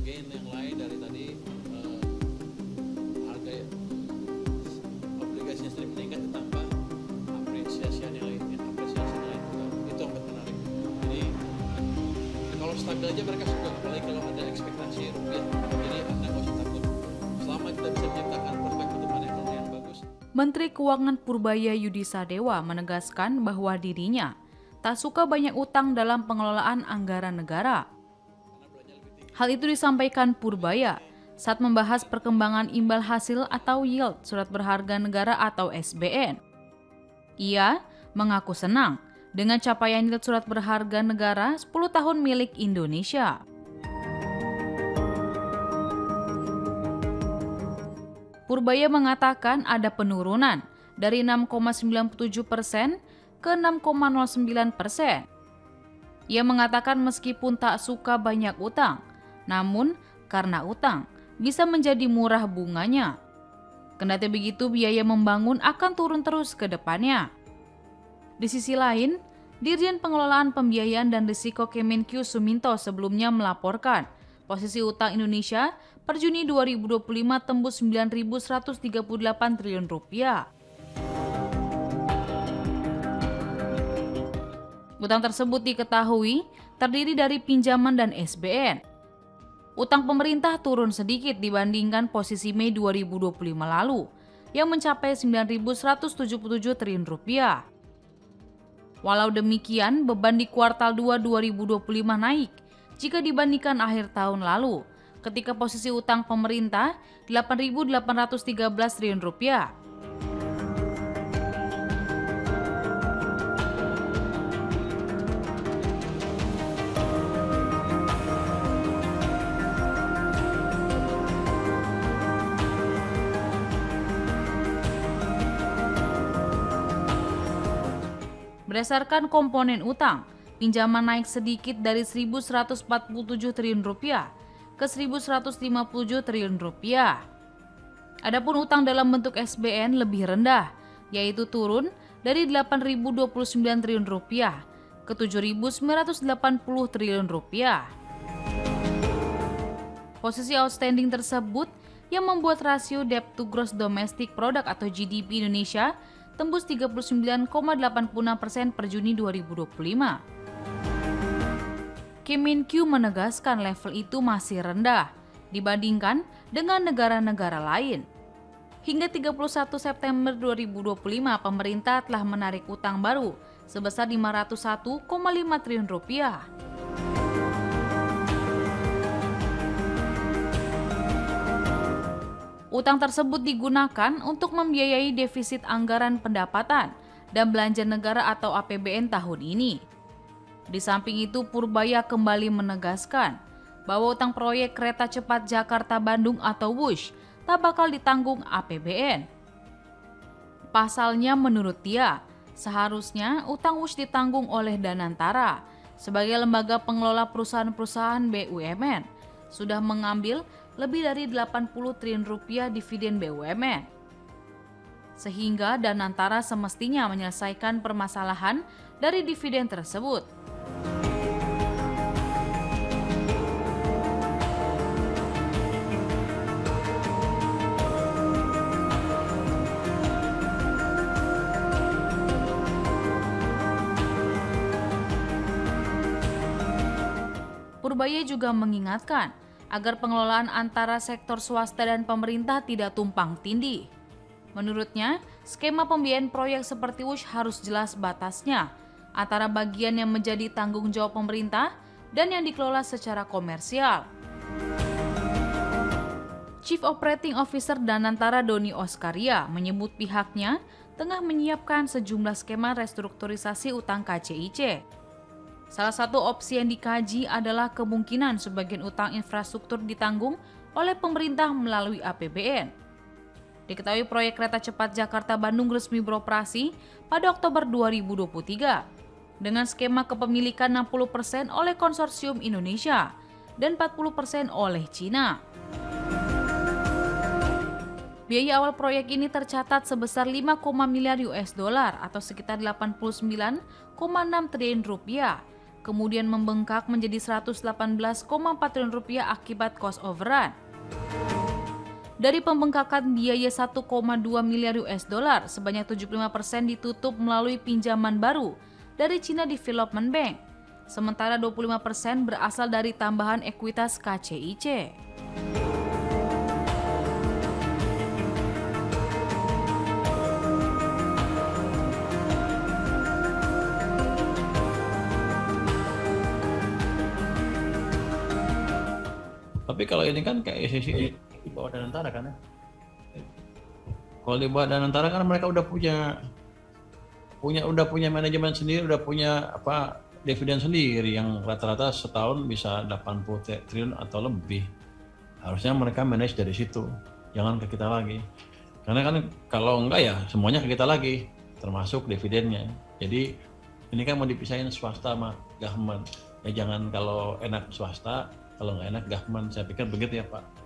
gain yang lain dari tadi harga obligasinya sendiri meningkat ditambah apresiasi nilai juga itu yang menarik. Jadi kalau stabil aja mereka suka, apalagi kalau ada ekspektasi rupiah. Jadi Anda nggak usah takut selama kita bisa menciptakan prospek pertumbuhan ekonomi yang bagus. Menteri Keuangan Purbaya Yudi Sadewa menegaskan bahwa dirinya tak suka banyak utang dalam pengelolaan anggaran negara. Hal itu disampaikan Purbaya saat membahas perkembangan imbal hasil atau yield surat berharga negara atau SBN. Ia mengaku senang dengan capaian yield surat berharga negara 10 tahun milik Indonesia. Purbaya mengatakan ada penurunan dari 6,97% ke 6,09%. Ia mengatakan meskipun tak suka banyak utang, namun karena utang bisa menjadi murah bunganya. Kendati begitu, biaya membangun akan turun terus ke depannya. Di sisi lain, Dirjen Pengelolaan Pembiayaan dan Risiko Kemenkyu Suminto sebelumnya melaporkan posisi utang Indonesia per Juni 2025 tembus 9.138 triliun rupiah. Utang tersebut diketahui terdiri dari pinjaman dan SBN. Utang pemerintah turun sedikit dibandingkan posisi Mei 2025 lalu, yang mencapai 9.177 triliun rupiah. Walau demikian, beban di kuartal 2 2025 naik jika dibandingkan akhir tahun lalu, ketika posisi utang pemerintah 8.813 triliun rupiah. Berdasarkan komponen utang, pinjaman naik sedikit dari 1.147 triliun rupiah ke 1.157 triliun rupiah. Adapun utang dalam bentuk SBN lebih rendah, yaitu turun dari 8.029 triliun rupiah ke 7.980 triliun rupiah. Posisi outstanding tersebut yang membuat rasio debt to gross domestic product atau GDP Indonesia tembus 39,86% per Juni 2025. Kemenkyu menegaskan level itu masih rendah dibandingkan dengan negara-negara lain. Hingga 31 September 2025, pemerintah telah menarik utang baru sebesar 501,5 triliun rupiah. Utang tersebut digunakan untuk membiayai defisit anggaran pendapatan dan belanja negara atau APBN tahun ini. Di samping itu, Purbaya kembali menegaskan bahwa utang proyek kereta cepat Jakarta-Bandung atau WUSH tak bakal ditanggung APBN. Pasalnya, menurut dia, seharusnya utang WUSH ditanggung oleh Danantara sebagai lembaga pengelola perusahaan-perusahaan BUMN sudah mengambil lebih dari 80 triliun rupiah dividen BUMN. Sehingga Danantara semestinya menyelesaikan permasalahan dari dividen tersebut. Purbaya juga mengingatkan agar pengelolaan antara sektor swasta dan pemerintah tidak tumpang tindih. Menurutnya, skema pembiayaan proyek seperti WUSH harus jelas batasnya antara bagian yang menjadi tanggung jawab pemerintah dan yang dikelola secara komersial. Chief Operating Officer Danantara Doni Oskaria menyebut pihaknya tengah menyiapkan sejumlah skema restrukturisasi utang KCIC. Salah satu opsi yang dikaji adalah kemungkinan sebagian utang infrastruktur ditanggung oleh pemerintah melalui APBN. Diketahui proyek kereta cepat Jakarta-Bandung resmi beroperasi pada Oktober 2023 dengan skema kepemilikan 60% oleh konsorsium Indonesia dan 40% oleh Cina. Biaya awal proyek ini tercatat sebesar 5, miliar US dollar atau sekitar 89,6 triliun rupiah kemudian membengkak menjadi 118,4 triliun rupiah akibat cost overrun. Dari pembengkakan biaya 1,2 miliar US dollar, sebanyak 75% ditutup melalui pinjaman baru dari China Development Bank, sementara 25% berasal dari tambahan ekuitas KCIC. Tapi kalau ini kan kayak sisi di bawah Danantara kan ya. Kalau di bawah Danantara kan mereka udah punya manajemen sendiri, udah punya dividen sendiri yang rata-rata setahun bisa 80 triliun atau lebih. Harusnya mereka manage dari situ, jangan ke kita lagi. Karena kan kalau enggak ya semuanya ke kita lagi, termasuk dividennya. Jadi ini kan mau dipisahin swasta sama government. Ya jangan kalau enak swasta, kalau nggak enak government. Saya pikir begitu ya Pak.